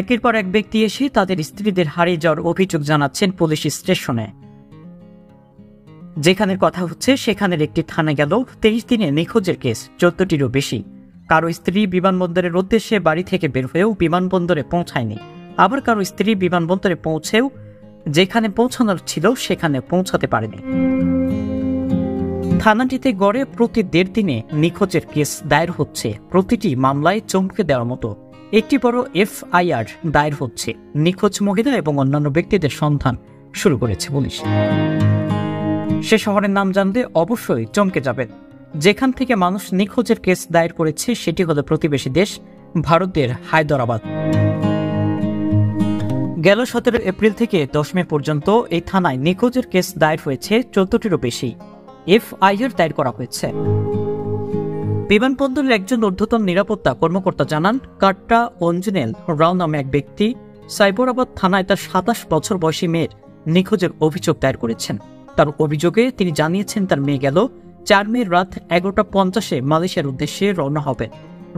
একের পর এক ব্যক্তি এসে তাদের স্ত্রীদের হারিয়ে যাওয়ার অভিযোগ জানাচ্ছেন পুলিশ স্টেশনে। যেখানের কথা হচ্ছে সেখানের একটি থানা গেল 23 দিনে নিখোঁজের কেস 14টিরও বেশি। কারো স্ত্রী বিমানবন্দরের উদ্দেশ্যে বাড়ি থেকে বের হয়েও বিমানবন্দরে পৌঁছায়নি, আবার কারো স্ত্রী বিমানবন্দরে পৌঁছেও যেখানে পৌঁছানোর ছিল সেখানে পৌঁছাতে পারেনি। থানাটিতে গড়ে প্রতি 1.5 দিনে নিখোঁজের কেস দায়ের হচ্ছে। প্রতিটি মামলায় চমকে দেওয়ার মতো একটি বড় FIR দায়ের হচ্ছে। নিখোঁজ মহিলা এবং অন্যান্য ব্যক্তিদের সন্ধান শুরু করেছে পুলিশ। সে শহরের নাম জানলে অবশ্যই চমকে যাবেন। যেখান থেকে মানুষ নিখোঁজের কেস দায়ের করেছে সেটি হলো প্রতিবেশী দেশ ভারতের হায়দরাবাদ। গেল 17 এপ্রিল থেকে 10 মে পর্যন্ত এই থানায় নিখোঁজের কেস দায়ের হয়েছে 14টিরও বেশি। FIR দায়ের করা হয়েছে। বিমানবন্দরের একজন ঊর্ধ্বতন নিরাপত্তা কর্মকর্তা জানান, কাট্টা অঞ্জনেল রাও নামে এক ব্যক্তি সাইবরাবাদ থানায় তার 27 বছর বয়সী মেয়ের নিখোঁজের অভিযোগ দায়ের করেছেন। তার অভিযোগে তিনি জানিয়েছেন তার মেয়ে গেল 4 মে রাত 11:50 মালয়েশিয়ার উদ্দেশ্যে রওনা হবে।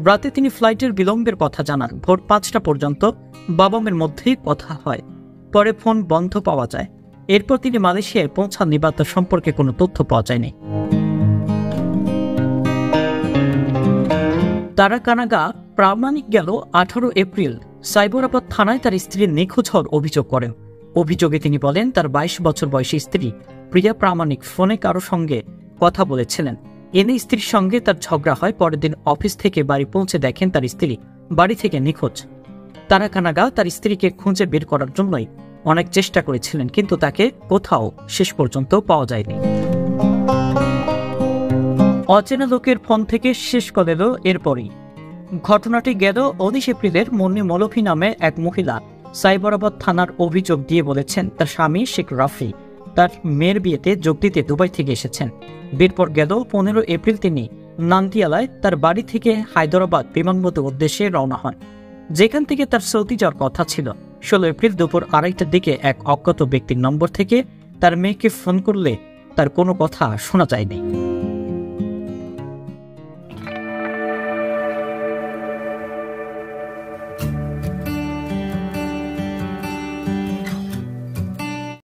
রাতে তিনি ফ্লাইটের বিলম্বের কথা জানান। ভোর 5টা পর্যন্ত বাবা মেয়ের মধ্যেই কথা হয়, পরে ফোন বন্ধ পাওয়া যায়। এরপর তিনি মালয়েশিয়ায় পৌঁছাননি বা তার সম্পর্কে কোনো তথ্য পাওয়া যায়নি। তারাকানাগা প্রামাণিক গেল 18 এপ্রিল সাইবরাবাদ থানায় তার স্ত্রীর নিখোঁজ হওয়ার অভিযোগ করেন। অভিযোগে তিনি বলেন তার 22 বছর বয়সী স্ত্রী প্রিয়া প্রামাণিক ফোনে কারো সঙ্গে কথা বলেছিলেন। এনে স্ত্রীর সঙ্গে তার ঝগড়া হয়। পরের দিন অফিস থেকে বাড়ি পৌঁছে দেখেন তার স্ত্রী বাড়ি থেকে নিখোঁজ। তারাকানাগা তার স্ত্রীকে খুঁজে বের করার জন্যই অনেক চেষ্টা করেছিলেন, কিন্তু তাকে কোথাও শেষ পর্যন্ত পাওয়া যায়নি। অচেনা লোকের ফোন থেকে শেষ করে এলো এরপরই। ঘটনাটি গেল 19 এপ্রিলের মুন্নি মলফি নামে এক মহিলা সাইবরাবাদ থানার অভিযোগ দিয়ে বলেছেন তার স্বামী শেখ রাফি তার মেয়ের বিয়েতে যোগ দিতে দুবাই থেকে এসেছেন। বিয়ের গেল 15 এপ্রিল তিনি নান্তিয়ালায় তার বাড়ি থেকে হায়দরাবাদ বিমানবন্দর উদ্দেশ্যে রওনা হন, যেখান থেকে তার সৌদি যাওয়ার কথা ছিল। 16 এপ্রিল দুপুর 2:30টার দিকে এক অজ্ঞাত ব্যক্তির নম্বর থেকে তার মেয়েকে ফোন করলে তার কোনো কথা শোনা যায়নি।